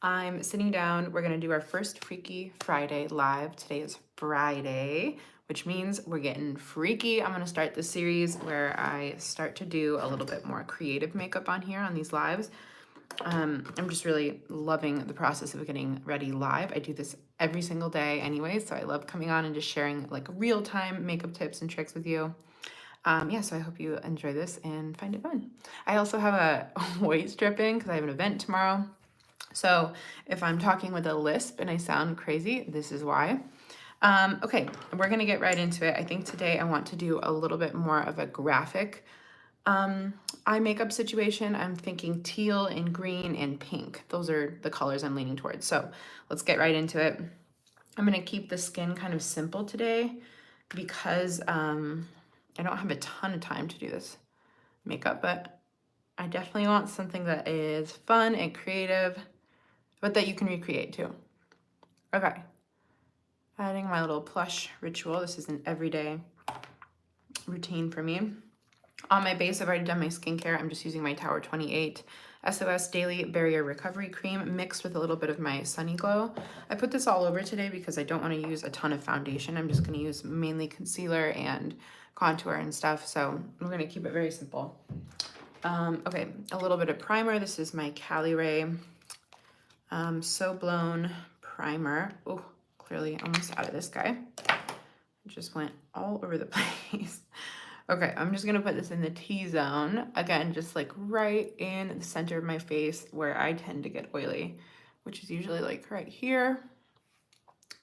I'm sitting down. We're going to do our first Freaky Friday live. Today is Friday, which means we're getting freaky. I'm going to start the series where I start to do a little bit more creative makeup on here on these lives. I'm just really loving the process of getting ready live. I do this every single day anyway, so I love coming on and just sharing like real-time makeup tips and tricks with you. Yeah, so I hope you enjoy this and find it fun. I also have a voice dripping because I have an event tomorrow. So if I'm talking with a lisp and I sound crazy, this is why. Okay, we're gonna get right into it. I think today I want to do a little bit more of a graphic eye makeup situation. I'm thinking teal and green and pink. Those are the colors I'm leaning towards. So let's get right into it. I'm gonna keep the skin kind of simple today because I don't have a ton of time to do this makeup, but I definitely want something that is fun and creative, but that you can recreate too. Okay, adding my little plush ritual. This is an everyday routine for me. On my base, I've already done my skincare. I'm just using my Tower 28 SOS Daily Barrier Recovery Cream mixed with a little bit of my Sunny Glow. I put this all over today because I don't want to use a ton of foundation. I'm just going to use mainly concealer and contour and stuff. So we're going to keep it very simple. Okay, a little bit of primer. This is my Cali Ray So Blown Primer. Oh, clearly almost out of this guy. It just went all over the place. Okay, I'm just gonna put this in the T-zone. Again, just like right in the center of my face where I tend to get oily, which is usually like right here.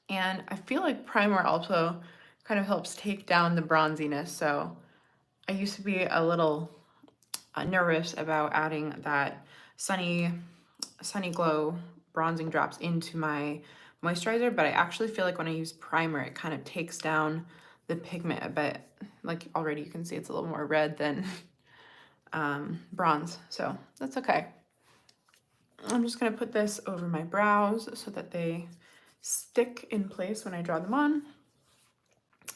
And I feel like primer also kind of helps take down the bronziness. So I used to be a little nervous about adding that Sunny Glow bronzing drops into my moisturizer, but I actually feel like when I use primer, it kind of takes down the pigment a bit. Like already you can see it's a little more red than bronze, so that's okay. I'm just gonna put this over my brows so that they stick in place when I draw them on.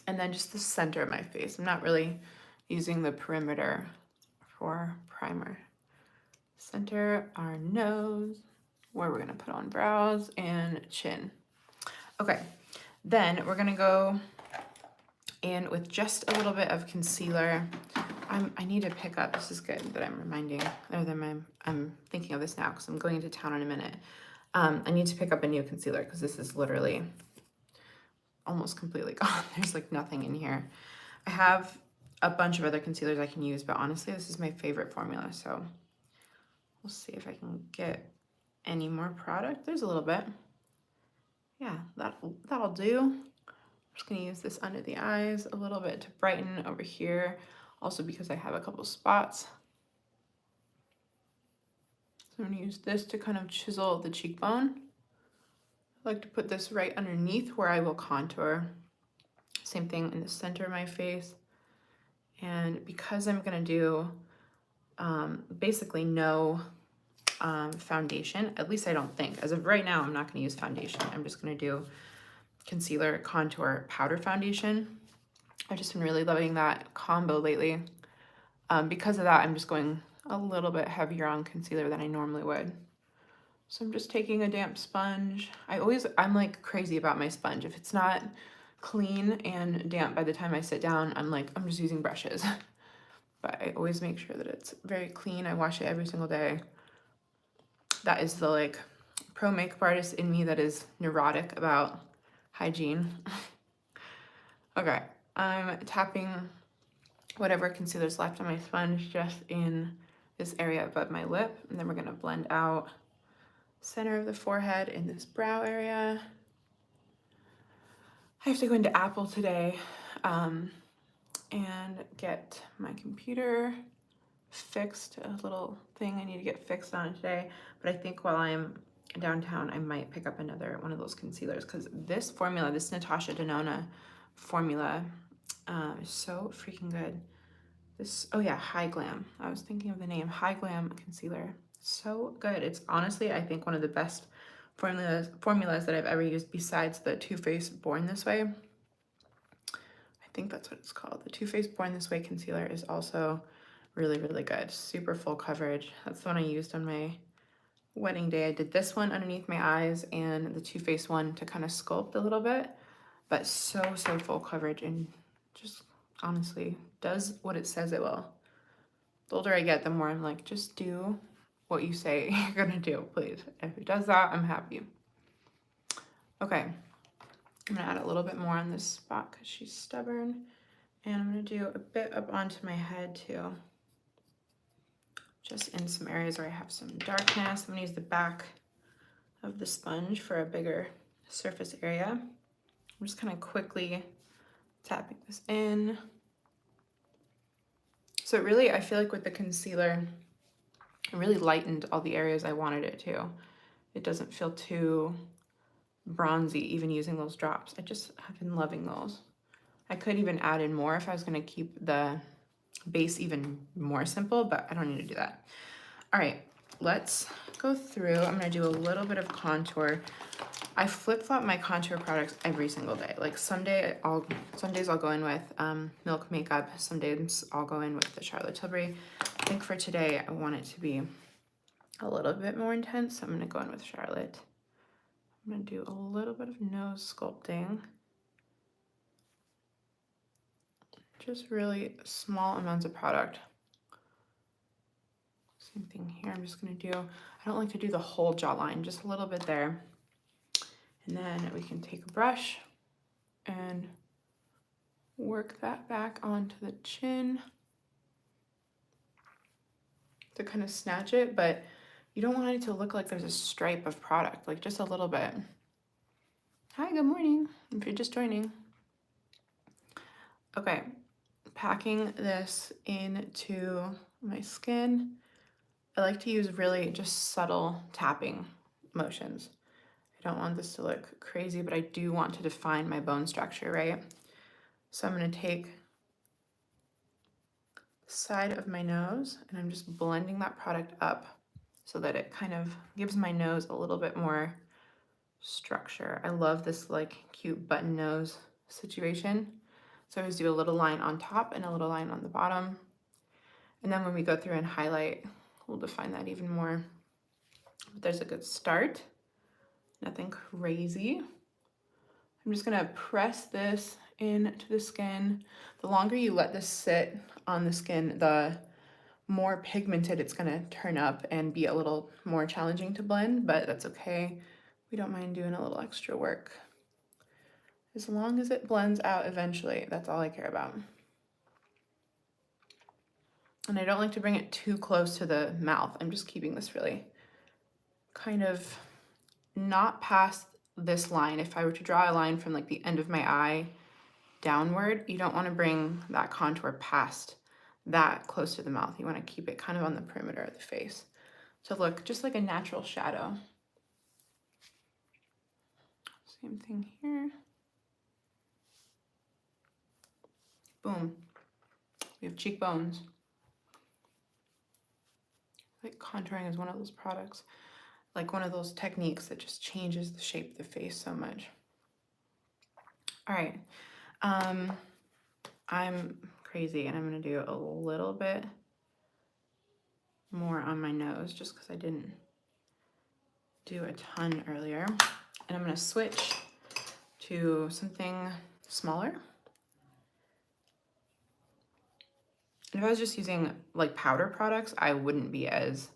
And then just the center of my face. I'm not really using the perimeter for primer. Center our nose, where we're gonna put on brows and chin. Okay, then we're gonna go in with just a little bit of concealer. I need to pick up, this is good that I'm reminding, or that I'm thinking of this now because I'm going into town in a minute. I need to pick up a new concealer because this is literally almost completely gone. There's like nothing in here. I have a bunch of other concealers I can use, but honestly, this is my favorite formula, so we'll see if I can get any more product. There's a little bit. Yeah, that'll do. I'm just gonna use this under the eyes a little bit to brighten over here, also because I have a couple spots. So I'm gonna use this to kind of chisel the cheekbone. I like to put this right underneath where I will contour. Same thing in the center of my face. And because I'm gonna do basically no foundation, at least I don't think. As of right now, I'm not gonna use foundation. I'm just gonna do concealer, contour, powder foundation. I've just been really loving that combo lately. Because of that, I'm just going a little bit heavier on concealer than I normally would. So I'm just taking a damp sponge. I'm like crazy about my sponge. If it's not clean and damp by the time I sit down, I'm just using brushes. But I always make sure that it's very clean. I wash it every single day. That is the like pro makeup artist in me that is neurotic about hygiene. Okay, I'm tapping whatever concealer's left on my sponge just in this area above my lip, and then we're gonna blend out center of the forehead in this brow area. I have to go into Apple today and get my computer fixed, a little thing I need to get fixed on today, but I think while I'm downtown, I might pick up another one of those concealers because this formula, this Natasha Denona formula is so freaking good. This, oh yeah, High Glam. I was thinking of the name, High Glam Concealer. So good. It's honestly, I think, one of the best formulas that I've ever used besides the Too Faced Born This Way. I think that's what it's called. The Too Faced Born This Way concealer is also really, really good. Super full coverage. That's the one I used on my wedding day, I did this one underneath my eyes and the Too Faced one to kind of sculpt a little bit, but so full coverage and just honestly does what it says it will. The older I get, the more I'm like, just do what you say you're gonna do, please. If it does that, I'm happy. Okay, I'm gonna add a little bit more on this spot because she's stubborn. And I'm gonna do a bit up onto my head too. Just in some areas where I have some darkness. I'm gonna use the back of the sponge for a bigger surface area. I'm just kind of quickly tapping this in. So really, I feel like with the concealer, it really lightened all the areas I wanted it to. It doesn't feel too bronzy even using those drops. I just have been loving those. I could even add in more if I was gonna keep the base even more simple, but I don't need to do that. All right, let's go through. I'm gonna do a little bit of contour. I flip-flop my contour products every single day. Like some days I'll go in with Milk Makeup. Some days I'll go in with the Charlotte Tilbury. I think for today, I want it to be a little bit more intense. So I'm gonna go in with Charlotte. I'm gonna do a little bit of nose sculpting. Just really small amounts of product. Same thing here. I'm just gonna do, I don't like to do the whole jawline, just a little bit there. And then we can take a brush and work that back onto the chin to kind of snatch it, but you don't want it to look like there's a stripe of product, like just a little bit. Hi, good morning, if you're just joining. Okay, packing this into my skin. I like to use really just subtle tapping motions. I don't want this to look crazy, but I do want to define my bone structure, right? So I'm gonna take the side of my nose and I'm just blending that product up so that it kind of gives my nose a little bit more structure. I love this like cute button nose situation. So I always do a little line on top and a little line on the bottom. And then when we go through and highlight, we'll define that even more. But there's a good start. Nothing crazy. I'm just gonna press this into the skin. The longer you let this sit on the skin, the more pigmented it's gonna turn up and be a little more challenging to blend, but that's okay. We don't mind doing a little extra work. As long as it blends out eventually, that's all I care about. And I don't like to bring it too close to the mouth. I'm just keeping this really kind of not past this line. If I were to draw a line from like the end of my eye downward, you don't want to bring that contour past that close to the mouth. You want to keep it kind of on the perimeter of the face to look just like a natural shadow. Same thing here. Boom. We have cheekbones. Like contouring is one of those products, like one of those techniques that just changes the shape of the face so much. All right, I'm crazy and I'm gonna do a little bit more on my nose just because I didn't do a ton earlier. And I'm gonna switch to something smaller. And if I was just using like powder products, I wouldn't be as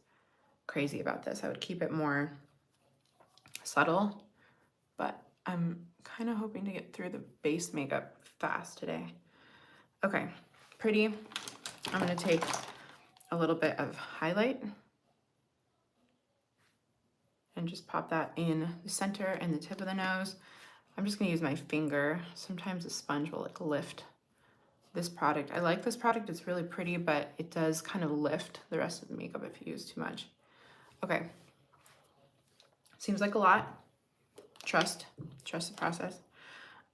crazy about this. I would keep it more subtle, but I'm kind of hoping to get through the base makeup fast today. Okay, pretty. I'm gonna take a little bit of highlight and just pop that in the center and the tip of the nose. I'm just gonna use my finger. Sometimes a sponge will like lift this product. I like this product, it's really pretty, but it does kind of lift the rest of the makeup if you use too much. Okay, seems like a lot. Trust the process.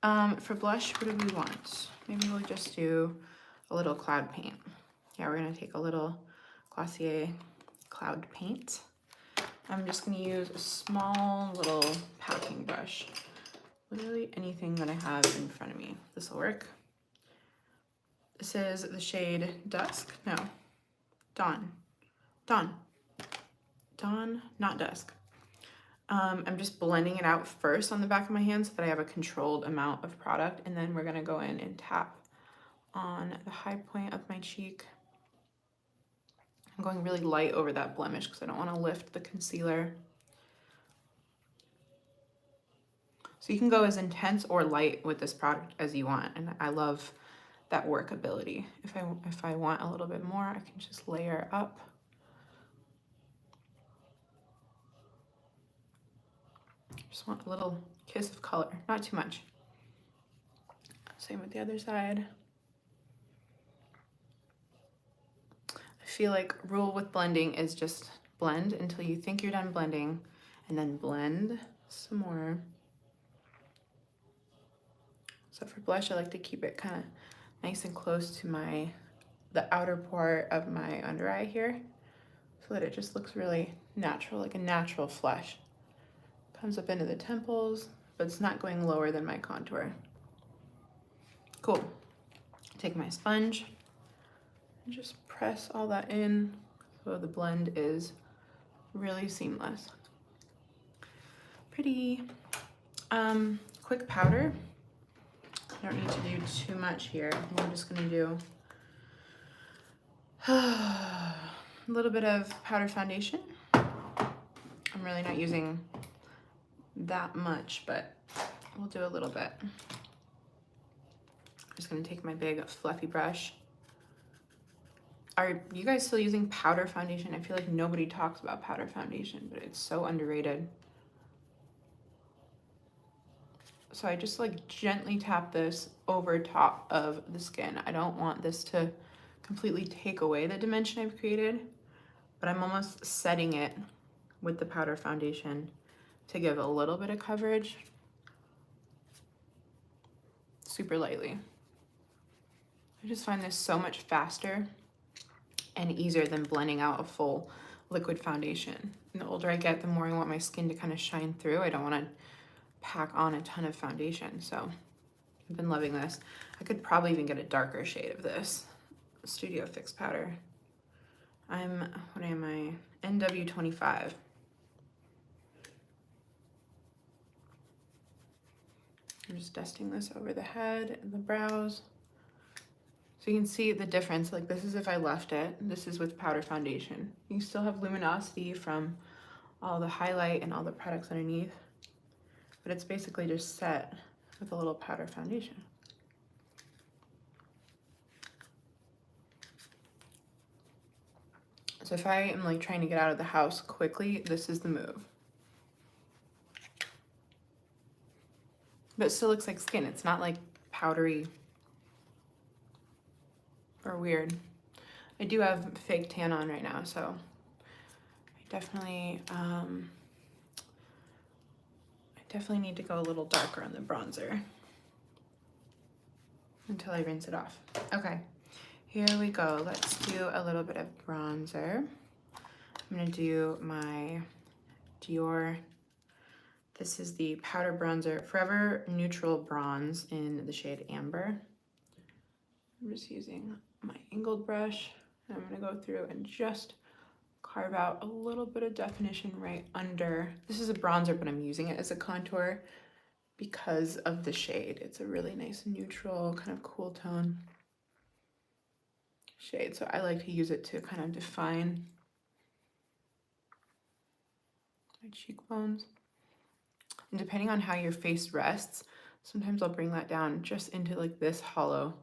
For blush, what do we want? Maybe we'll just do a little cloud paint. Yeah, we're gonna take a little Glossier cloud paint. I'm just gonna use a small little packing brush. Literally anything that I have in front of me. This will work. This is the shade Dusk. No, Dawn. Dawn. dawn, not dusk. I'm just blending it out first on the back of my hand so that I have a controlled amount of product, and then we're gonna go in and tap on the high point of my cheek. I'm going really light over that blemish because I don't want to lift the concealer. So you can go as intense or light with this product as you want, and I love that workability. If I want a little bit more, I can just layer up. Just want a little kiss of color, not too much. Same with the other side. I feel like rule with blending is just blend until you think you're done blending, and then blend some more. So for blush, I like to keep it kind of nice and close to the outer part of my under eye here, so that it just looks really natural, like a natural flush. Comes up into the temples, but it's not going lower than my contour. Cool. Take my sponge and just press all that in so the blend is really seamless. Pretty. Quick powder. I don't need to do too much here. I'm just gonna do a little bit of powder foundation. I'm really not using that much, but we'll do a little bit. I'm just gonna take my big fluffy brush. Are you guys still using powder foundation? I feel like nobody talks about powder foundation, but it's so underrated. So I just like gently tap this over top of the skin. I don't want this to completely take away the dimension I've created, but I'm almost setting it with the powder foundation to give a little bit of coverage, super lightly. I just find this so much faster and easier than blending out a full liquid foundation. And the older I get, the more I want my skin to kind of shine through. I don't want to pack on a ton of foundation, so I've been loving this. I could probably even get a darker shade of this Studio Fix powder. What am I? NW25. I'm just dusting this over the head and the brows. So you can see the difference. Like, this is if I left it. This is with powder foundation. You still have luminosity from all the highlight and all the products underneath, but it's basically just set with a little powder foundation. So if I am like trying to get out of the house quickly, this is the move. But it still looks like skin. It's not like powdery or weird. I do have fake tan on right now, so I definitely need to go a little darker on the bronzer until I rinse it off. Okay, here we go. Let's do a little bit of bronzer. I'm gonna do my Dior. This is the powder bronzer, Forever Neutral Bronze in the shade Amber. I'm just using my angled brush. I'm gonna go through and just carve out a little bit of definition right under. This is a bronzer, but I'm using it as a contour because of the shade. It's a really nice neutral, kind of cool tone shade. So I like to use it to kind of define my cheekbones. And depending on how your face rests, sometimes I'll bring that down just into like this hollow,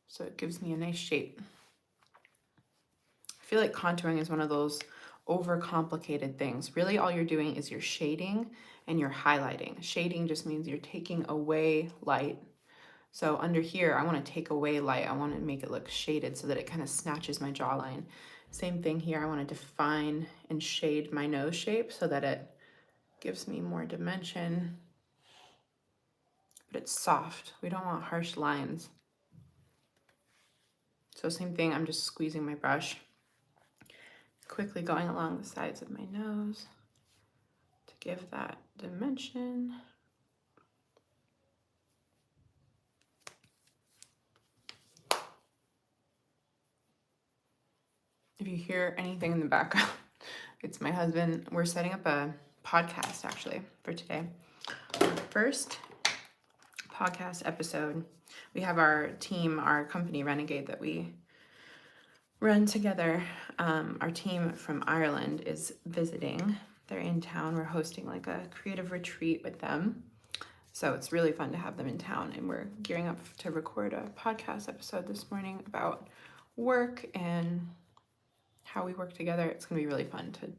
so it gives me a nice shape. I feel like contouring is one of those overcomplicated things. Really, all you're doing is you're shading and you're highlighting. Shading just means you're taking away light. So under here, I want to take away light. I want to make it look shaded so that it kind of snatches my jawline. Same thing here. I want to define and shade my nose shape so that it gives me more dimension, but it's soft. We don't want harsh lines. So same thing, I'm just squeezing my brush, quickly going along the sides of my nose to give that dimension. If you hear anything in the background, It's my husband. We're setting up a podcast actually for today. Our first podcast episode. We have our team, our company Renegade that we run together. Our team from Ireland is visiting. They're in town. We're hosting like a creative retreat with them. So it's really fun to have them in town, and we're gearing up to record a podcast episode this morning about work and how we work together. It's going to be really fun to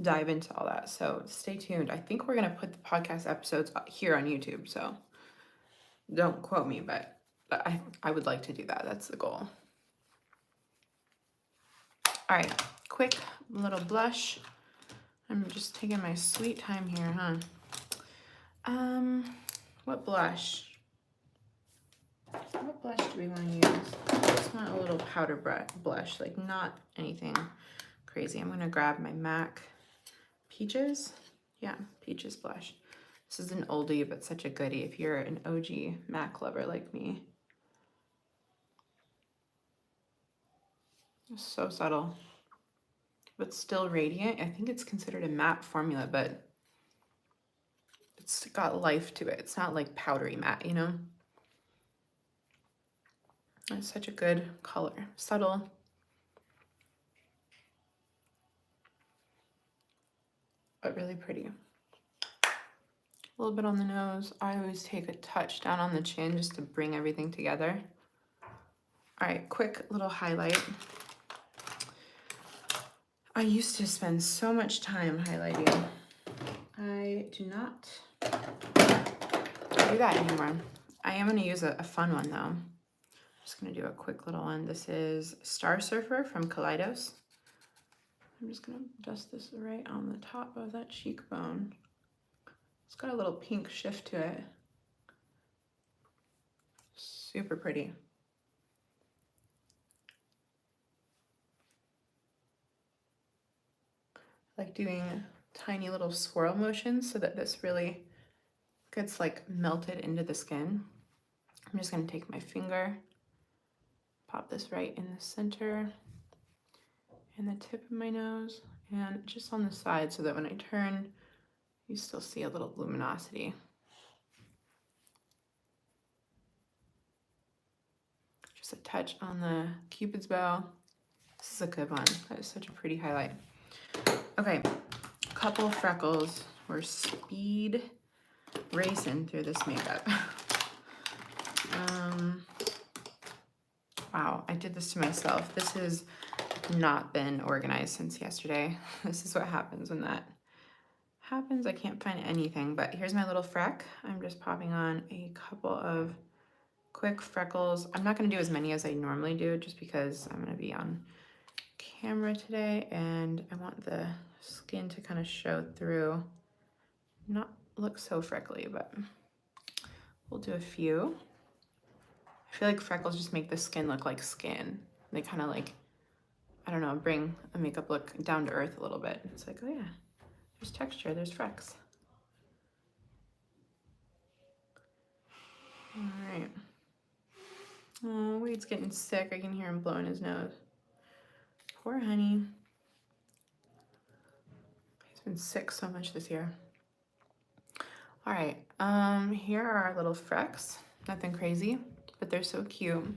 dive into all that. So stay tuned. I think we're going to put the podcast episodes here on YouTube. So don't quote me, but I would like to do that. That's the goal. All right, quick little blush. I'm just taking my sweet time here, huh? What blush? What blush do we want to use? I just want a little powder blush, like not anything crazy. I'm gonna grab my MAC Peaches. Yeah, Peaches blush. This is an oldie, but such a goodie if you're an OG MAC lover like me. It's so subtle, but still radiant. I think it's considered a matte formula, but it's got life to it. It's not like powdery matte, you know? It's such a good color. Subtle. But really pretty. A little bit on the nose. I always take a touch down on the chin just to bring everything together. All right, quick little highlight. I used to spend so much time highlighting. I do not do that anymore. I am going to use a fun one though. I'm just going to do a quick little one. This is Star Surfer from Kaleidos. I'm just going to dust this right on the top of that cheekbone. It's got a little pink shift to it. Super pretty. I like doing tiny little swirl motions so that this really gets like melted into the skin. I'm just going to take my finger, pop this right in the center and the tip of my nose and just on the side so that when I turn, you still see a little luminosity. Just a touch on the Cupid's bow. This is a good one. That is such a pretty highlight. Okay, a couple freckles. We're speed racing through this makeup. Wow, I did this to myself. This has not been organized since yesterday. This is what happens when that happens. I can't find anything, but here's my little freck. I'm just popping on a couple of quick freckles. I'm not going to do as many as I normally do just because I'm going to be on camera today and I want the skin to kind of show through, not look so freckly, but we'll do a few. I feel like freckles just make the skin look like skin. They kind of like, I don't know, bring a makeup look down to earth a little bit. It's like, oh yeah, there's texture, there's frecks. All right. Oh, Wade's getting sick. I can hear him blowing his nose. Poor honey. He's been sick so much this year. All right, here are our little frecks. Nothing crazy, but they're so cute.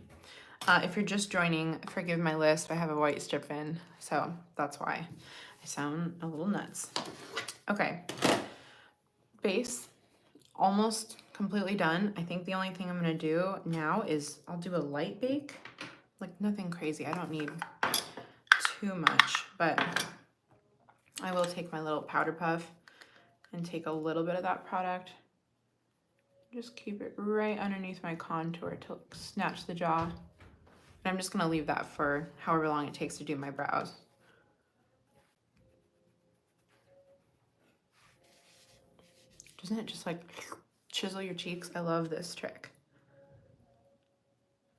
If you're just joining, forgive my lisp. I have a white strip in, so that's why I sound a little nuts. Okay, base, almost completely done. I think the only thing I'm gonna do now is I'll do a light bake, like nothing crazy. I don't need too much, but I will take my little powder puff and take a little bit of that product. Just keep it right underneath my contour to snatch the jaw. And I'm just gonna leave that for however long it takes to do my brows. Doesn't it just like chisel your cheeks? I love this trick.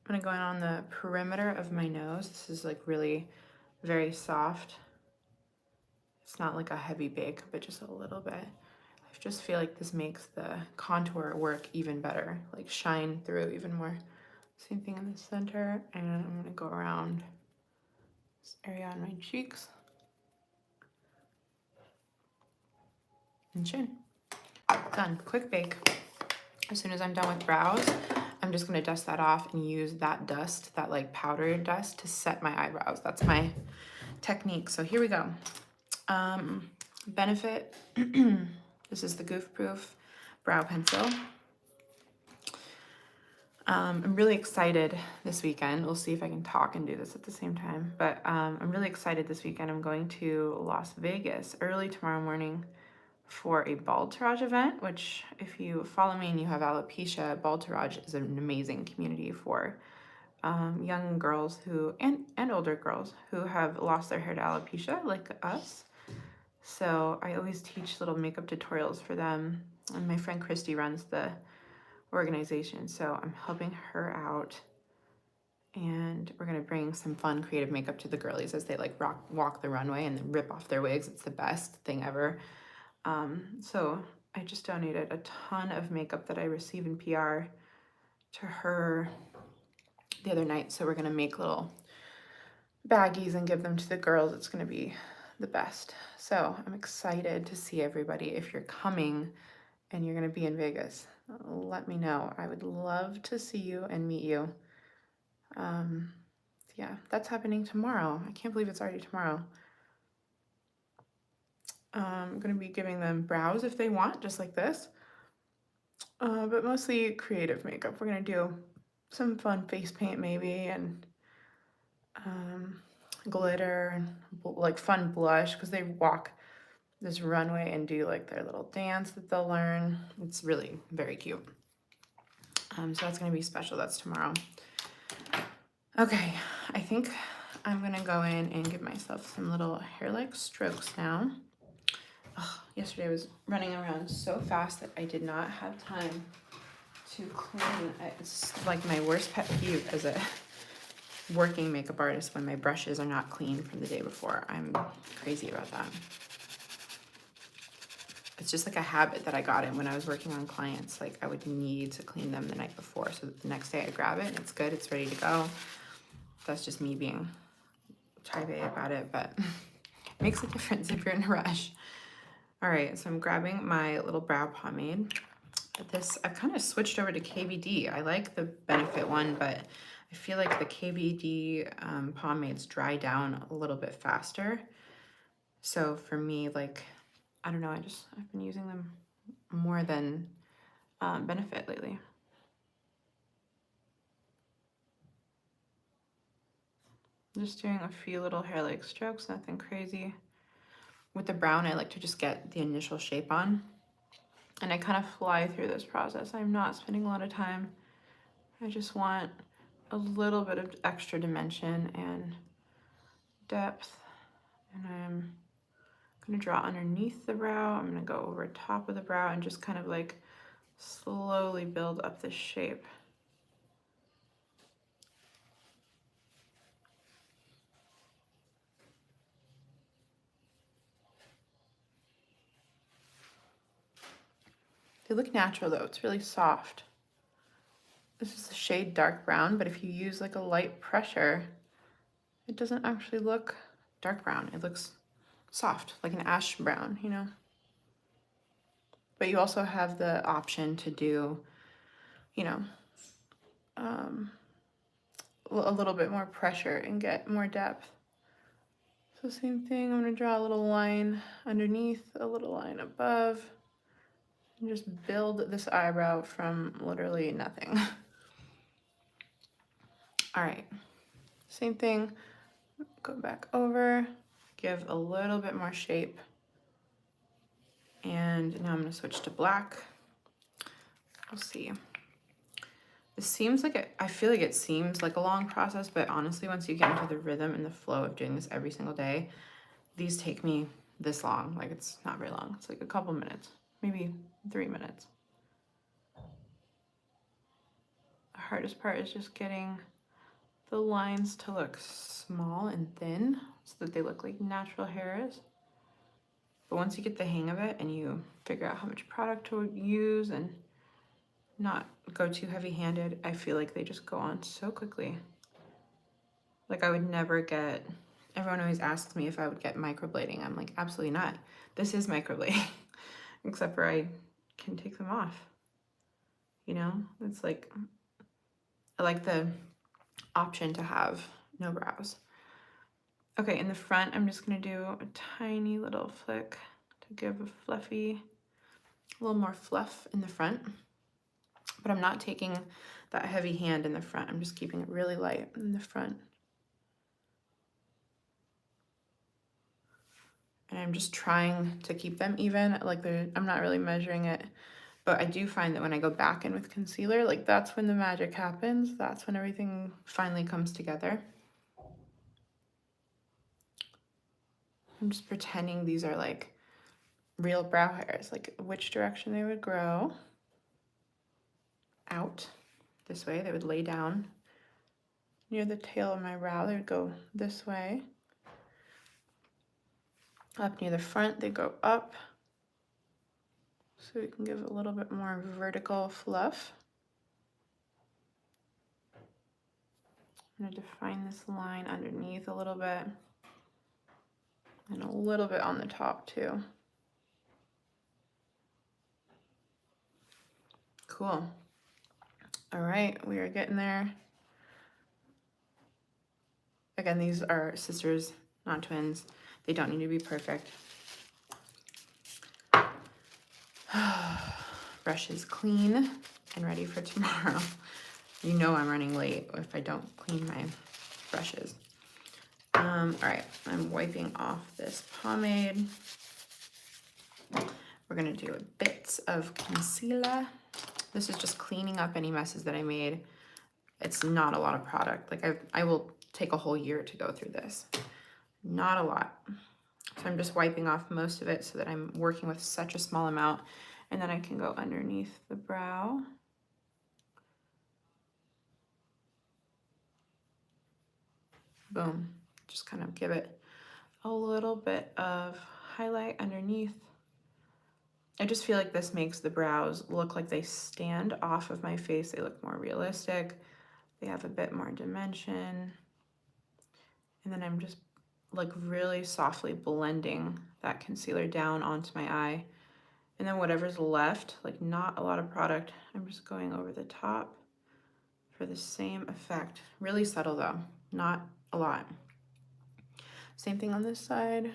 I'm gonna go in on the perimeter of my nose. This is like really very soft. It's not like a heavy bake, but just a little bit. I just feel like this makes the contour work even better, like shine through even more. Same thing in the center, and I'm gonna go around this area on my cheeks. and chin. Done. Quick bake. As soon as I'm done with brows, I'm just gonna dust that off and use that dust, that like powder dust, to set my eyebrows. That's my technique. So here we go. Benefit. This is the Goof Proof brow pencil. I'm really excited this weekend. We'll see if I can talk and do this at the same time. But I'm really excited this weekend. I'm going to Las Vegas early tomorrow morning for a Baltarage event, which if you follow me and you have alopecia, Baltarage is an amazing community for young girls who and older girls who have lost their hair to alopecia like us. So I always teach little makeup tutorials for them, and my friend Christy runs the organization, so I'm helping her out, and we're gonna bring some fun creative makeup to the girlies as they like walk the runway and then rip off their wigs. It's the best thing ever. So I just donated a ton of makeup that I receive in PR to her the other night, so we're gonna make little baggies and give them to the girls. It's gonna be the best. So I'm excited to see everybody. If you're coming and you're gonna be in Vegas, let me know. I would love to see you and meet you. Yeah, that's happening tomorrow. I can't believe it's already tomorrow. I'm gonna be giving them brows if they want, just like this. But mostly creative makeup. We're gonna do some fun face paint maybe, and glitter, and like fun blush, because they walk this runway and do like their little dance that they'll learn. It's really very cute. So that's gonna be special. That's tomorrow. Okay, I think I'm gonna go in and give myself some little hair-like strokes now. Oh, yesterday I was running around so fast that I did not have time to clean. It's like my worst pet peeve as a working makeup artist when my brushes are not clean from the day before. I'm crazy about that. It's just like a habit that I got in when I was working on clients. Like I would need to clean them the night before so that the next day I grab it and it's good, it's ready to go. That's just me being type A about it, but it makes a difference if you're in a rush. All right, so I'm grabbing my little brow pomade. This, I've kind of switched over to KVD. I like the Benefit one, but I feel like the KVD pomades dry down a little bit faster. So for me, like, I don't know, I've been using them more than Benefit lately. Just doing a few little hair-like strokes, nothing crazy. With the brown, I like to just get the initial shape on. And I kind of fly through this process. I'm not spending a lot of time. I just want a little bit of extra dimension and depth. And I'm gonna draw underneath the brow. I'm gonna go over top of the brow and just kind of like slowly build up this shape. They look natural though, it's really soft. This is the shade dark brown, but if you use like a light pressure, it doesn't actually look dark brown. It looks soft, like an ash brown, you know? But you also have the option to do, you know, a little bit more pressure and get more depth. So same thing, I'm gonna draw a little line underneath, a little line above, and just build this eyebrow from literally nothing. All right, same thing, go back over, give a little bit more shape. And now I'm gonna switch to black. We'll see. This seems like I feel like it seems like a long process, but honestly, once you get into the rhythm and the flow of doing this every single day, these take me this long. Like it's not very long. It's like a couple minutes, maybe 3 minutes. The hardest part is just getting the lines to look small and thin so that they look like natural hairs. But once you get the hang of it and you figure out how much product to use and not go too heavy-handed, I feel like they just go on so quickly. Like I would never get, everyone always asks me if I would get microblading. I'm like, absolutely not. This is microblading. except for I can take them off. You know, it's like, I like the option to have no brows. Okay, in the front, I'm just gonna do a tiny little flick to give a fluffy, a little more fluff in the front. But I'm not taking that heavy hand in the front. I'm just keeping it really light in the front. And I'm just trying to keep them even. Like I'm not really measuring it, but I do find that when I go back in with concealer, like that's when the magic happens. That's when everything finally comes together. I'm just pretending these are like real brow hairs, like which direction they would grow. Out this way, they would lay down near the tail of my brow. They would go this way. Up near the front, they go up. So we can give a little bit more vertical fluff. I'm going to define this line underneath a little bit. And a little bit on the top too. Cool. All right, we are getting there. Again, these are sisters, not twins. They don't need to be perfect. Brush is clean and ready for tomorrow. You know I'm running late if I don't clean my brushes. All right, I'm wiping off this pomade. We're gonna do bits of concealer. This is just cleaning up any messes that I made. It's not a lot of product. Like I will take a whole year to go through this. Not a lot. So I'm just wiping off most of it so that I'm working with such a small amount, and then I can go underneath the brow. Boom. Just kind of give it a little bit of highlight underneath. I just feel like this makes the brows look like they stand off of my face. They look more realistic. They have a bit more dimension. And then I'm just like really softly blending that concealer down onto my eye. And then whatever's left, like not a lot of product, I'm just going over the top for the same effect. Really subtle though, not a lot. Same thing on this side.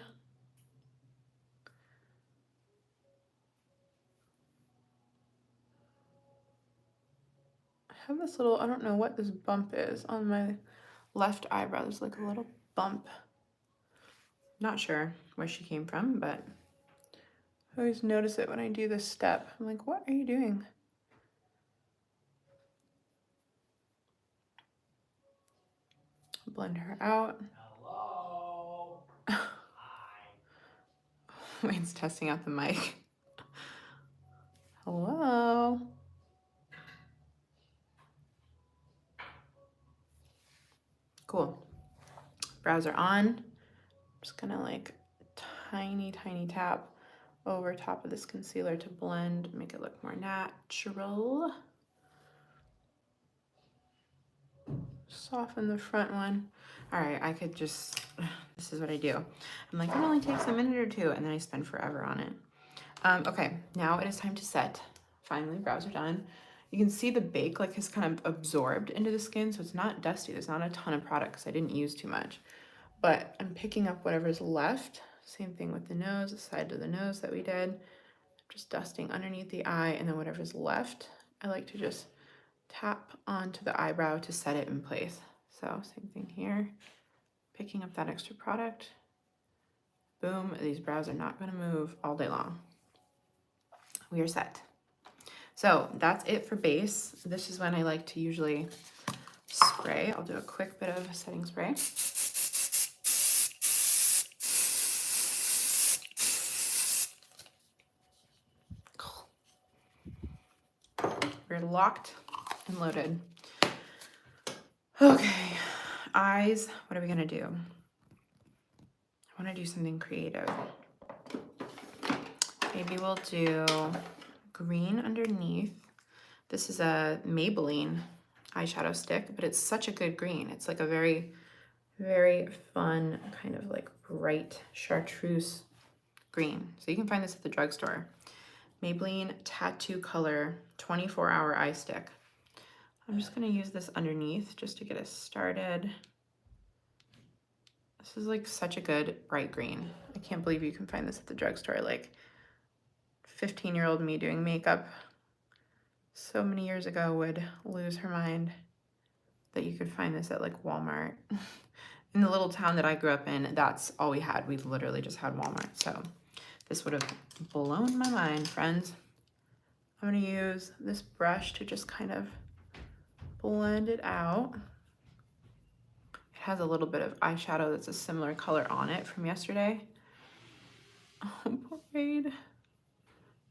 I have this little, I don't know what this bump is on my left eyebrow. There's like a little bump. Not sure where she came from, but I always notice it when I do this step. I'm like, what are you doing? Blend her out. Hello. Wayne's testing out the mic. Hello. Cool. Brows are on. Just gonna like tiny tap over top of this concealer to blend, make it look more natural. Soften the front one. All right, I could just, this is what I do. I'm like, it only takes a minute or two, and then I spend forever on it. Okay, now it is time to set. Finally, brows are done. You can see the bake like has kind of absorbed into the skin, so it's not dusty. There's not a ton of product because I didn't use too much. But I'm picking up whatever's left. Same thing with the nose, the side of the nose that we did. Just dusting underneath the eye, and then whatever's left, I like to just tap onto the eyebrow to set it in place. So same thing here, picking up that extra product. Boom, these brows are not gonna move all day long. We are set. So that's it for base. This is when I like to usually spray. I'll do a quick bit of setting spray. We're locked and loaded. Okay, eyes, what are we gonna do? I wanna do something creative. Maybe we'll do green underneath. This is a Maybelline eyeshadow stick, but it's such a good green. It's like a very, very fun kind of like bright chartreuse green. So you can find this at the drugstore. Maybelline Tattoo Color 24-Hour Eye Stick. I'm just gonna use this underneath just to get us started. This is like such a good bright green. I can't believe you can find this at the drugstore. Like 15-year-old me doing makeup so many years ago would lose her mind that you could find this at like Walmart. In the little town that I grew up in, that's all we had. We literally just had Walmart. So this would have blown my mind, friends. I'm gonna use this brush to just kind of blend it out. It has a little bit of eyeshadow that's a similar color on it from yesterday. Oh, poor Wade.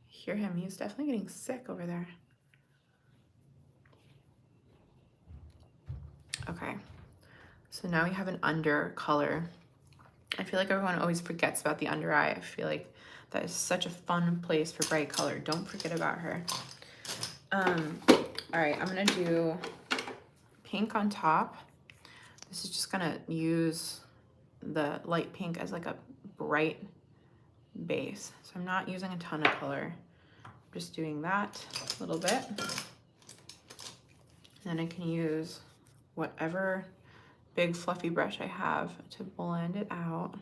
Hear him, he's definitely getting sick over there. Okay, so now we have an under color. I feel like everyone always forgets about the under eye. I feel like that is such a fun place for bright color. Don't forget about her. All right, I'm gonna do pink on top. This is just gonna use the light pink as like a bright base. So I'm not using a ton of color. I'm just doing that a little bit. And then I can use whatever big fluffy brush I have to blend it out.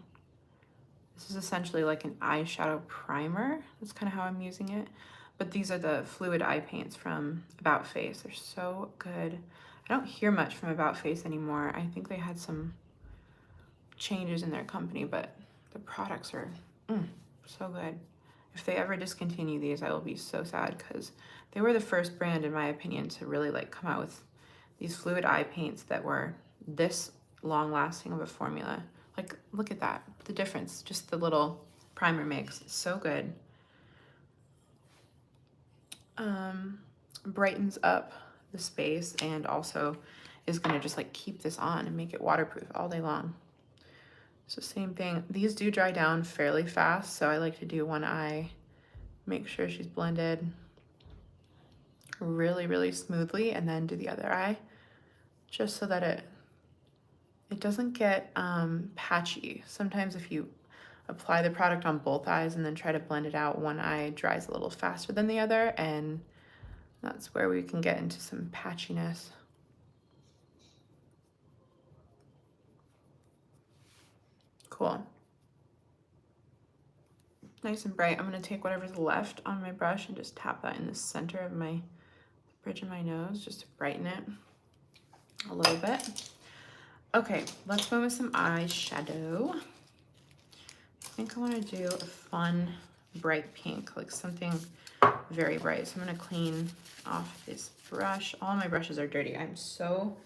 This is essentially like an eyeshadow primer. That's kind of how I'm using it. But these are the fluid eye paints from About Face. They're so good. I don't hear much from About Face anymore. I think they had some changes in their company, but the products are so good. If they ever discontinue these, I will be so sad because they were the first brand, in my opinion, to really like come out with these fluid eye paints that were this long lasting of a formula. Like, look at that, the difference, just the little primer mix, so good. Brightens up the space and also is gonna just like keep this on and make it waterproof all day long. So same thing, these do dry down fairly fast, so I like to do one eye, make sure she's blended really, really smoothly, and then do the other eye, just so that it doesn't get patchy. Sometimes if you apply the product on both eyes and then try to blend it out, one eye dries a little faster than the other, and that's where we can get into some patchiness. Cool. Nice and bright. I'm gonna take whatever's left on my brush and just tap that in the center of my bridge of my nose, just to brighten it a little bit. Okay, let's go with some eyeshadow. I think I wanna do a fun, bright pink, like something very bright. So I'm gonna clean off this brush. All my brushes are dirty. I feel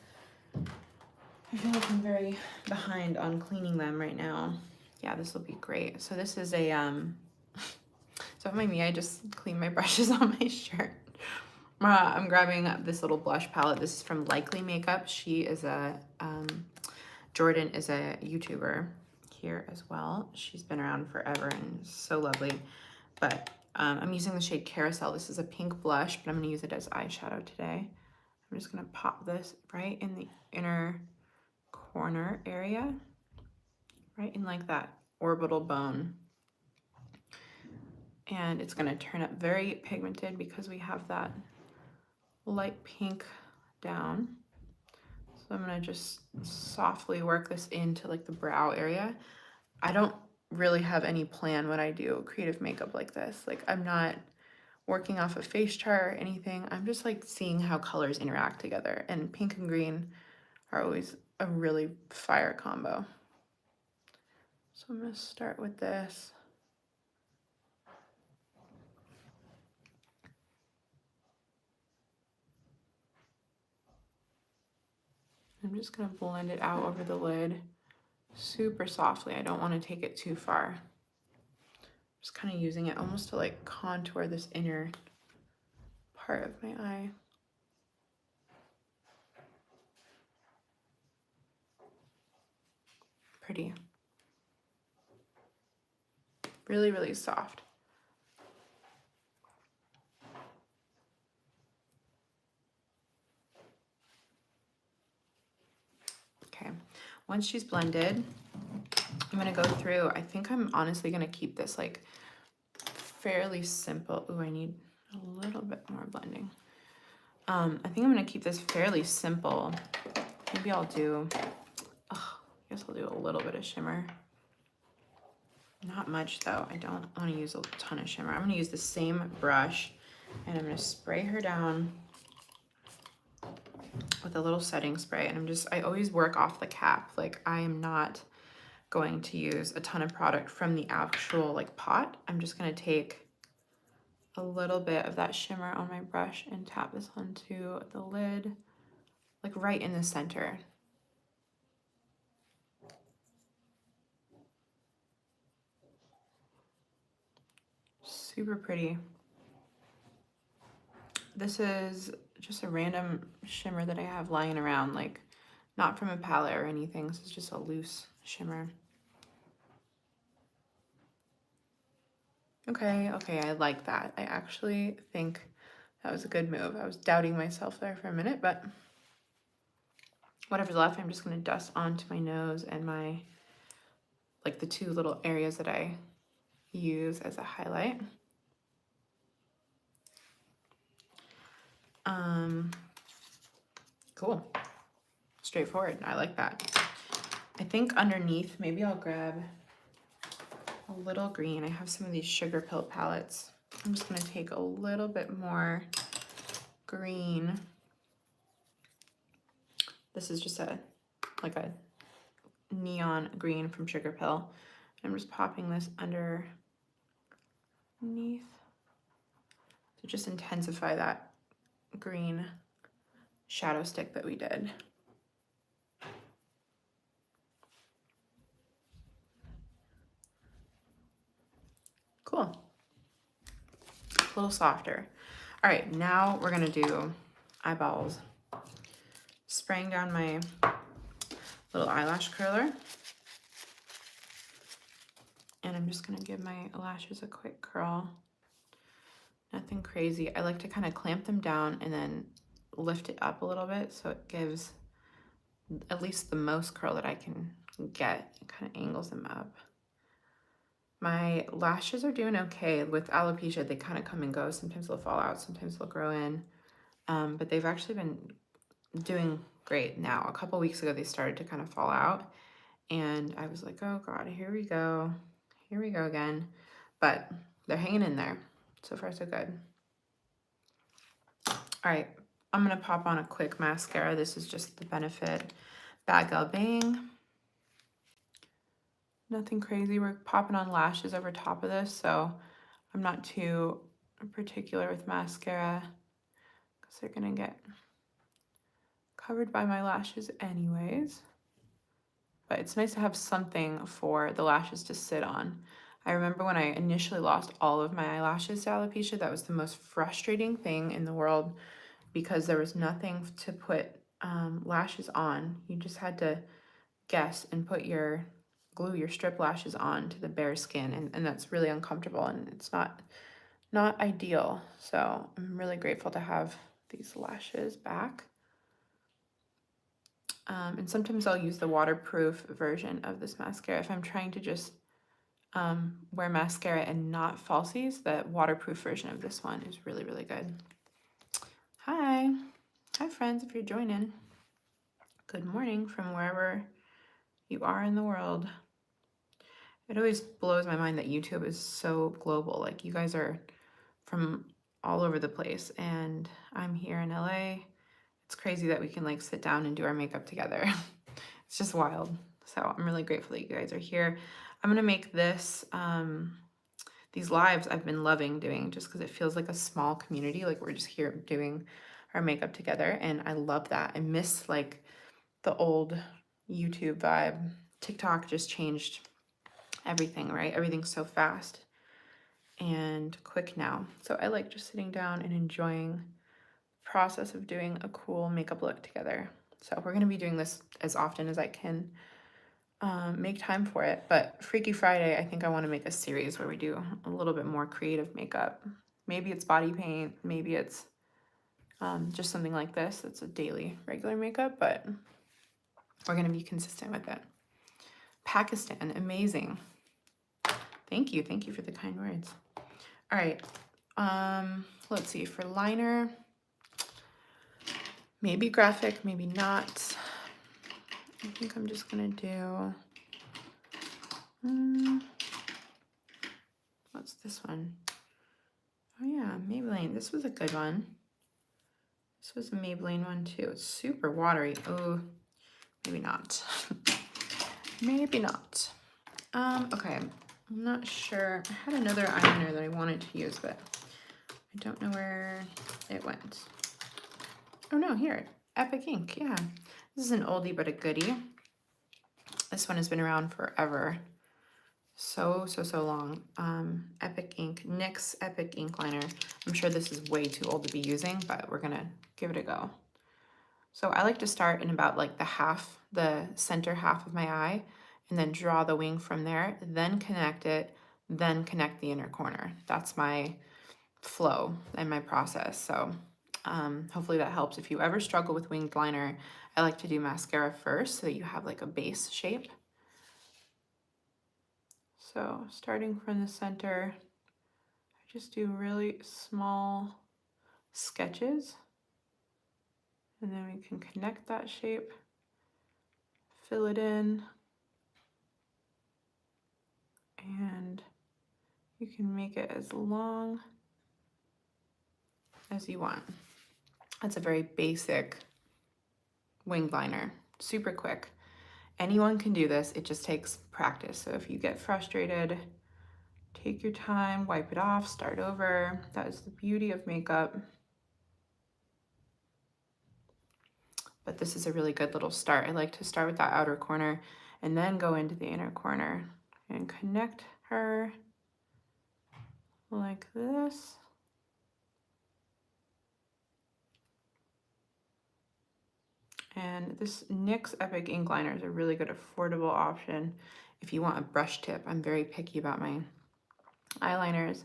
like I'm very behind on cleaning them right now. Yeah, this will be great. So this is a, so mind me, I just clean my brushes on my shirt. I'm grabbing this little blush palette. This is from Likely Makeup. She is a, Jordan is a YouTuber here as well. She's been around forever and so lovely. But I'm using the shade Carousel. This is a pink blush, but I'm gonna use it as eyeshadow today. I'm just gonna pop this right in the inner corner area, right in like that orbital bone. And it's gonna turn up very pigmented because we have that light pink down. So I'm gonna just softly work this into like the brow area. I don't really have any plan when I do creative makeup like this. Like, I'm not working off a face chart or anything. I'm just like seeing how colors interact together, and pink and green are always a really fire combo. So I'm gonna start with this. I'm just gonna blend it out over the lid super softly. I don't want to take it too far. Just kind of using it almost to like contour this inner part of my eye. Pretty. Really, really soft. Okay, once she's blended, I'm gonna go through, I think I'm honestly gonna keep this like fairly simple. Ooh, I need a little bit more blending. I think I'm gonna keep this fairly simple. Maybe I'll do, I guess I'll do a little bit of shimmer. Not much though. I don't want to use a ton of shimmer. I'm going to use the same brush and I'm going to spray her down with a little setting spray. And I always work off the cap. Like I am not going to use a ton of product from the actual like pot. I'm just going to take a little bit of that shimmer on my brush and tap this onto the lid, like right in the center. Super pretty. This is just a random shimmer that I have lying around, like not from a palette or anything. This is just a loose shimmer. Okay, I like that. I actually think that was a good move. I was doubting myself there for a minute, but whatever's left, I'm just gonna dust onto my nose and my, like the two little areas that I use as a highlight. Cool. Straightforward. I like that. I think underneath, maybe I'll grab a little green. I have some of these Sugar Pill palettes. I'm just going to take a little bit more green. This is just like a neon green from Sugar Pill. I'm just popping this underneath to just intensify that green shadow stick that we did. Cool. A little softer. All right, now we're gonna do eyeballs. Spraying down my little eyelash curler. And I'm just gonna give my lashes a quick curl. Nothing crazy. I like to kind of clamp them down and then lift it up a little bit so it gives at least the most curl that I can get. It kind of angles them up. My lashes are doing okay. With alopecia, they kind of come and go. Sometimes they'll fall out, sometimes they'll grow in. But they've actually been doing great now. A couple weeks ago, they started to kind of fall out. And I was like, oh God, here we go. Here we go again. But they're hanging in there. So far, so good. All right, I'm gonna pop on a quick mascara. This is just the Benefit Bad Gal Bang. Nothing crazy. We're popping on lashes over top of this, so I'm not too particular with mascara because they're gonna get covered by my lashes anyways. But it's nice to have something for the lashes to sit on. I remember when I initially lost all of my eyelashes to alopecia, that was the most frustrating thing in the world because there was nothing to put lashes on. You just had to guess and glue your strip lashes on to the bare skin, and that's really uncomfortable and it's not ideal. So I'm really grateful to have these lashes back. And sometimes I'll use the waterproof version of this mascara. If I'm trying to just wear mascara and not falsies, the waterproof version of this one is really, really good. Hi friends, if you're joining. Good morning from wherever you are in the world. It always blows my mind that YouTube is so global. Like you guys are from all over the place and I'm here in LA. It's crazy that we can like sit down and do our makeup together. It's just wild. So I'm really grateful that you guys are here. I'm gonna make this, these lives I've been loving doing just because it feels like a small community. Like we're just here doing our makeup together and I love that. I miss like the old YouTube vibe. TikTok just changed everything, right? Everything's so fast and quick now. So I like just sitting down and enjoying the process of doing a cool makeup look together. So we're gonna be doing this as often as I can make time for it. But Freaky Friday, I think I wanna make a series where we do a little bit more creative makeup. Maybe it's body paint, maybe it's just something like this. It's a daily regular makeup, but we're gonna be consistent with it. Pakistan, amazing. Thank you for the kind words. All right, let's see, for liner, maybe graphic, maybe not. I think I'm just gonna do, what's this one? Oh yeah, Maybelline, this was a good one. This was a Maybelline one too. It's super watery. Oh, maybe not. Maybe not. Okay, I'm not sure. I had another eyeliner that I wanted to use, but I don't know where it went. Oh no, here, Epic Ink, yeah. This is an oldie but a goodie. This one has been around forever. So long. Epic Ink, NYX Epic Ink Liner. I'm sure this is way too old to be using, but we're gonna give it a go. So I like to start in about like the center half of my eye, and then draw the wing from there, then connect it, then connect the inner corner. That's my flow and my process. So hopefully that helps. If you ever struggle with winged liner, I like to do mascara first so that you have like a base shape. So starting from the center, I just do really small sketches, and then we can connect that shape, fill it in, and you can make it as long as you want. That's a very basic winged liner, super quick. Anyone can do this, it just takes practice. So if you get frustrated, take your time, wipe it off, start over. That is the beauty of makeup. But this is a really good little start. I like to start with that outer corner and then go into the inner corner and connect her like this. And this NYX Epic Ink Liner is a really good affordable option if you want a brush tip. I'm very picky about my eyeliners.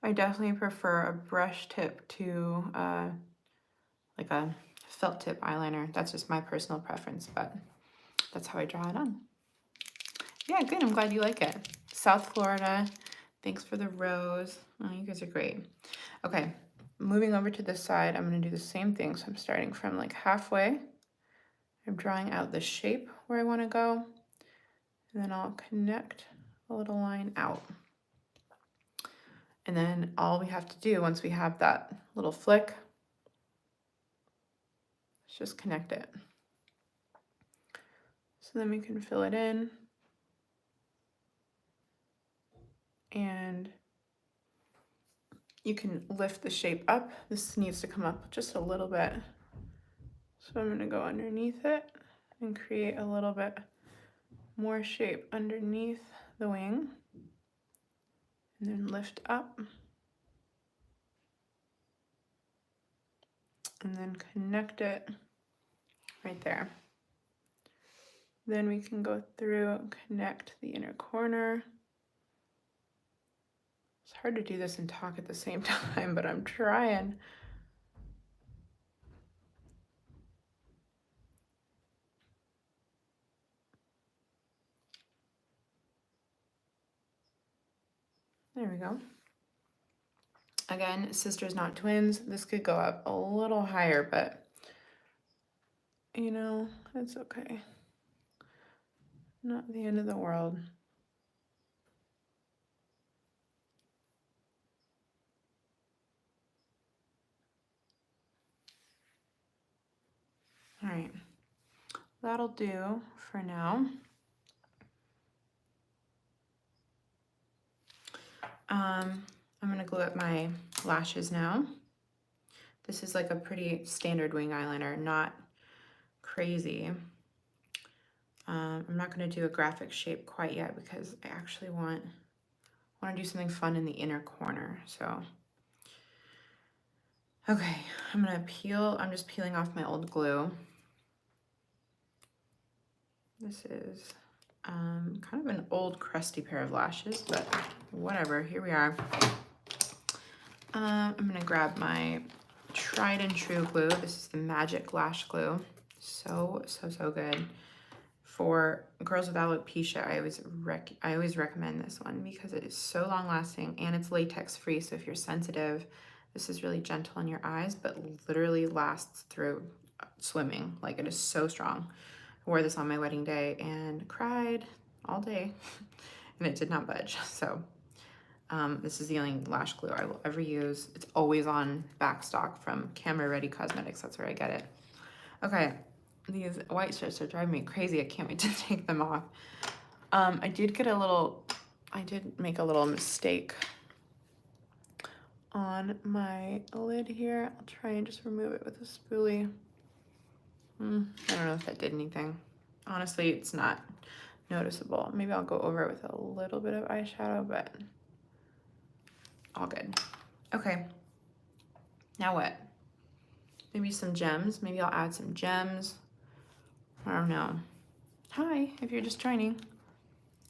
I definitely prefer a brush tip to like a felt tip eyeliner. That's just my personal preference, but that's how I draw it on. Yeah, good. I'm glad you like it. South Florida. Thanks for the rose. Oh, you guys are great. Okay, moving over to this side, I'm going to do the same thing. So I'm starting from like halfway. I'm drawing out the shape where I want to go, and then I'll connect a little line out. And then all we have to do once we have that little flick is just connect it. So then we can fill it in, and you can lift the shape up. This needs to come up just a little bit. So I'm gonna go underneath it and create a little bit more shape underneath the wing, and then lift up, and then connect it right there. Then we can go through and connect the inner corner. It's hard to do this and talk at the same time, but I'm trying. There we go. Again, sisters not twins. This could go up a little higher, but you know, it's okay. Not the end of the world. All right, that'll do for now. I'm gonna glue up my lashes now. This is like a pretty standard wing eyeliner, not crazy. I'm not gonna do a graphic shape quite yet because I actually want to do something fun in the inner corner. So, okay, I'm just peeling off my old glue. This is kind of an old crusty pair of lashes, but whatever, here we are. I'm gonna grab my tried and true glue. This is the Magic Lash Glue. So good for girls with alopecia, I always recommend this one because it is so long lasting and it's latex free. So if you're sensitive, this is really gentle on your eyes, but literally lasts through swimming. Like, it is so strong. I wore this on my wedding day and cried all day and it did not budge. So this is the only lash glue I will ever use. It's always on back stock from Camera Ready Cosmetics. That's where I get it. Okay, these white strips are driving me crazy. I can't wait to take them off. I did make a little mistake on my lid here. I'll try and just remove it with a spoolie. I don't know if that did anything. Honestly, it's not noticeable. Maybe I'll go over it with a little bit of eyeshadow, but all good. Okay, now what? Maybe some gems. Maybe I'll add some gems. I don't know. Hi, if you're just joining.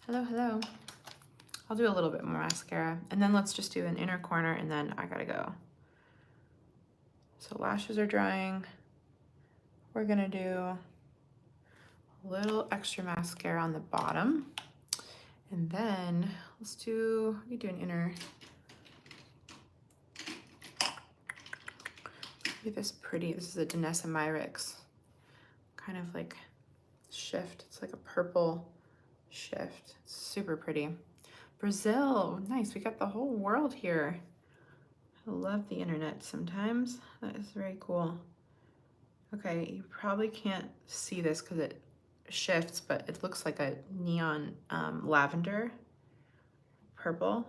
Hello, hello. I'll do a little bit more mascara, and then let's just do an inner corner, and then I gotta go. So lashes are drying. We're gonna do a little extra mascara on the bottom, and then let's do, we do an inner. Look at this pretty, this is a Danessa Myricks kind of like shift. It's like a purple shift. It's super pretty. Brazil, nice. We got the whole world here. I love the internet sometimes. That is very cool. Okay, you probably can't see this because it shifts, but it looks like a neon lavender purple.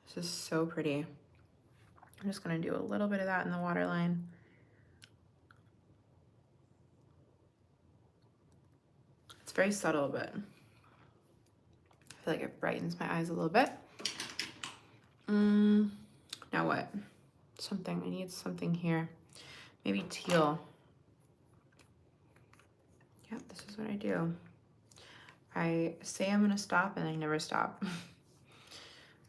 This is so pretty. I'm just gonna do a little bit of that in the waterline. It's very subtle, but I feel like it brightens my eyes a little bit. Now what? Something, I need something here. Maybe teal. Yep, this is what I do. I say I'm gonna stop and I never stop.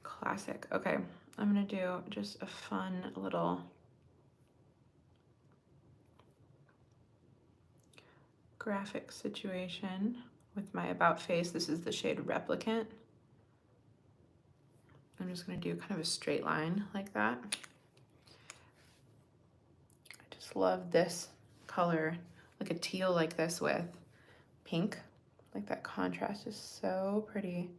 Classic. Okay, I'm gonna do just a fun little graphic situation with my about face. This is the shade Replicant. I'm just gonna do kind of a straight line like that. I just love this color, like a teal like this with pink. Like, that contrast is so pretty.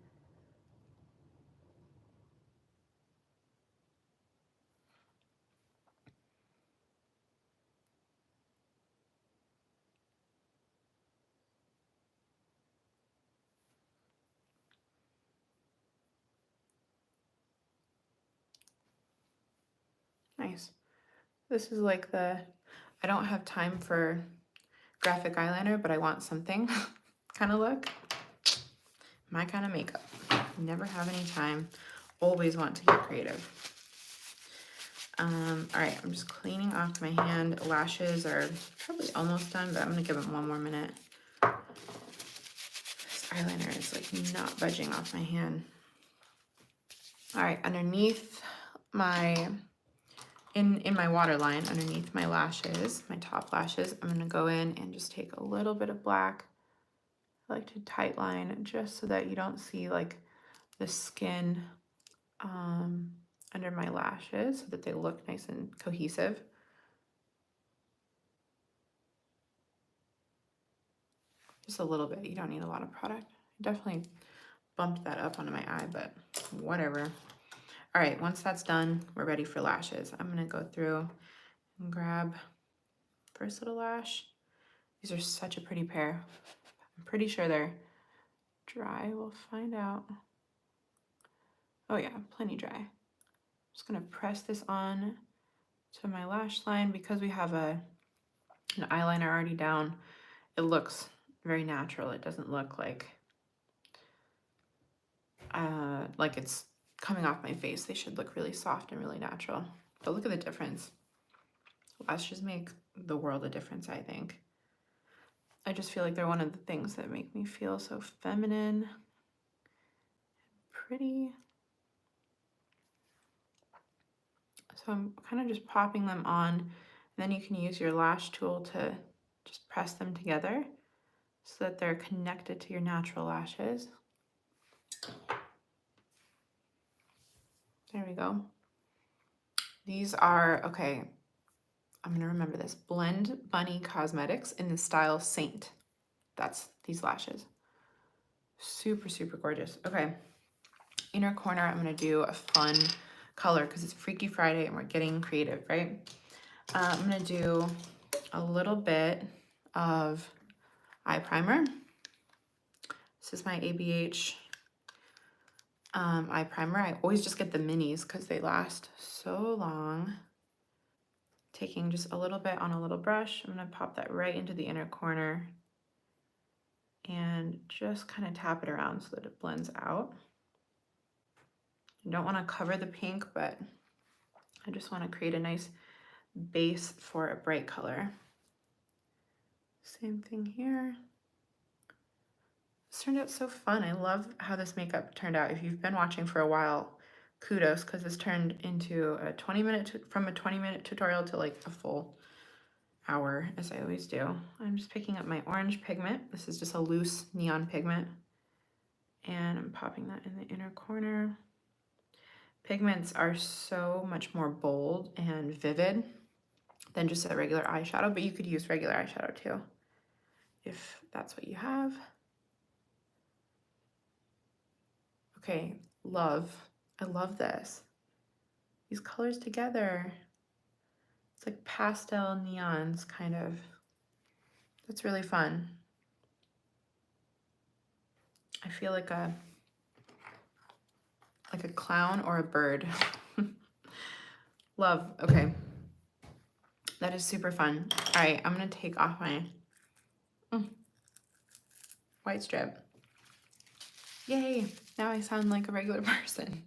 Nice. This is like the, I don't have time for graphic eyeliner, but I want something kind of look. My kind of makeup. Never have any time. Always want to get creative. All right, I'm just cleaning off my hand. Lashes are probably almost done, but I'm gonna give them one more minute. This eyeliner is like not budging off my hand. All right, underneath my, in my waterline, underneath my lashes, my top lashes, I'm gonna go in and just take a little bit of black. I like to tight line just so that you don't see like the skin under my lashes, so that they look nice and cohesive. Just a little bit, you don't need a lot of product. I definitely bumped that up onto my eye, but whatever. All right, once that's done, we're ready for lashes. I'm gonna go through and grab first little lash. These are such a pretty pair. I'm pretty sure they're dry, we'll find out. Oh yeah, plenty dry. I'm just gonna press this on to my lash line. Because we have an eyeliner already down, it looks very natural. It doesn't look like it's coming off my face. They should look really soft and really natural. But look at the difference. Lashes make the world a difference, I think. I just feel like they're one of the things that make me feel so feminine and pretty. So I'm kind of just popping them on, and then you can use your lash tool to Just press them together so that they're connected to your natural lashes. There we go. These are, okay, I'm gonna remember this. Blend Bunny Cosmetics in the style Saint. That's these lashes. Super, super gorgeous. Okay, inner corner, I'm gonna do a fun color because it's Freaky Friday and we're getting creative, right? I'm gonna do a little bit of eye primer. This is my ABH eye primer. I always just get the minis because they last so long. Taking just a little bit on a little brush, I'm gonna pop that right into the inner corner and just kind of tap it around so that it blends out. You don't want to cover the pink, but I just want to create a nice base for a bright color. Same thing here. This turned out so fun. I love how this makeup turned out. If you've been watching for a while, kudos, because this turned into a 20-minute, from a 20-minute tutorial to like a full hour, as I always do. I'm just picking up my orange pigment. This is just a loose neon pigment. And I'm popping that in the inner corner. Pigments are so much more bold and vivid than just a regular eyeshadow, but you could use regular eyeshadow too, if that's what you have. Okay, love. I love this. These colors together. It's like pastel neons, kind of. That's really fun. I feel like a clown or a bird. Love. Okay. That is super fun. All right, I'm gonna take off my white strip. Yay, now I sound like a regular person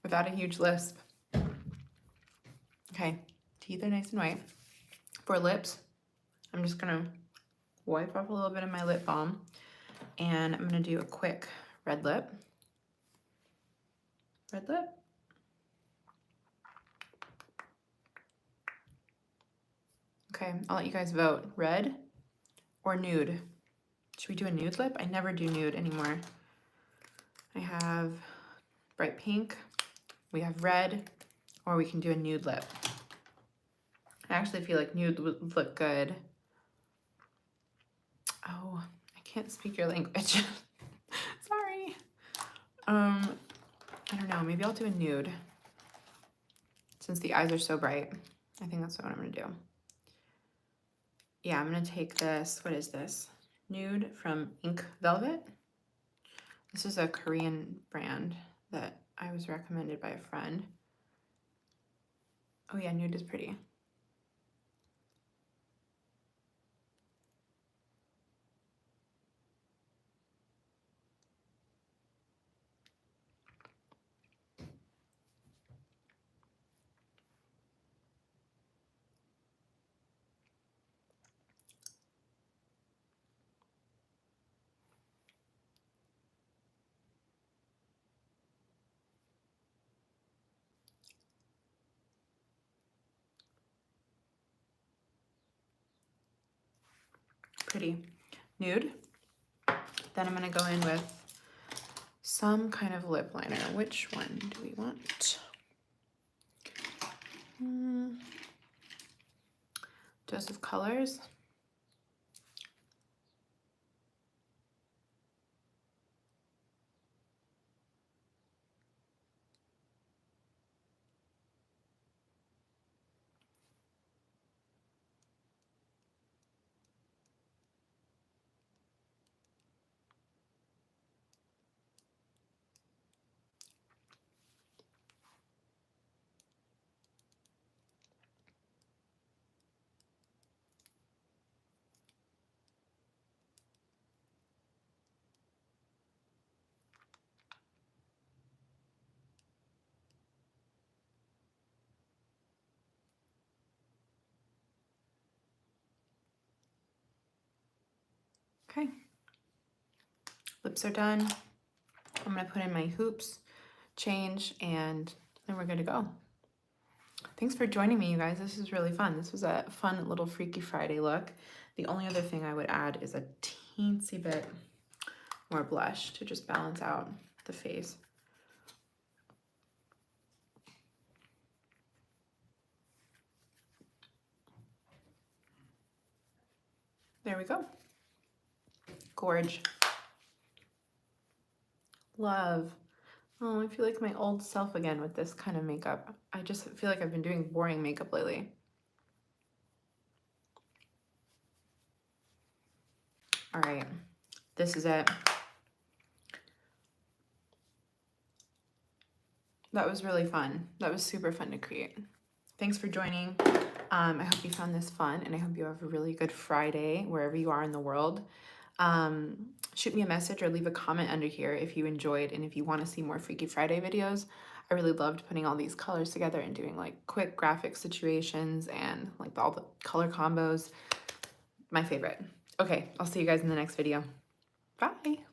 without a huge lisp. Okay, teeth are nice and white. For lips, I'm just gonna wipe off a little bit of my lip balm and I'm gonna do a quick red lip. Red lip. Okay, I'll let you guys vote. Red or nude? Should we do a nude lip? I never do nude anymore. I have bright pink, we have red, or we can do a nude lip. I actually feel like nude would look good. Oh, I can't speak your language. Sorry. I don't know, maybe I'll do a nude. Since the eyes are so bright, I think that's what I'm gonna do. Yeah, I'm gonna take this, what is this? Nude from Ink Velvet. This is a Korean brand that I was recommended by a friend. Oh yeah, nude is pretty. Pretty. Nude. Then I'm gonna go in with some kind of lip liner. Which one do we want? Dose of Colors. Okay, lips are done. I'm gonna put in my hoops, change, and then we're good to go. Thanks for joining me, you guys. This is really fun. This was a fun little Freaky Friday look. The only other thing I would add is a teensy bit more blush to just balance out the face. There we go. Gorge. Love. Oh, I feel like my old self again with this kind of makeup. I just feel like I've been doing boring makeup lately. All right, this is it. That was really fun. That was super fun to create. Thanks for joining. I hope you found this fun, and I hope you have a really good Friday wherever you are in the world. Shoot me a message or leave a comment under here if you enjoyed and if you want to see more Freaky Friday videos. I really loved putting all these colors together and doing like quick graphic situations and like all the color combos. My favorite. Okay, I'll see you guys in the next video. Bye.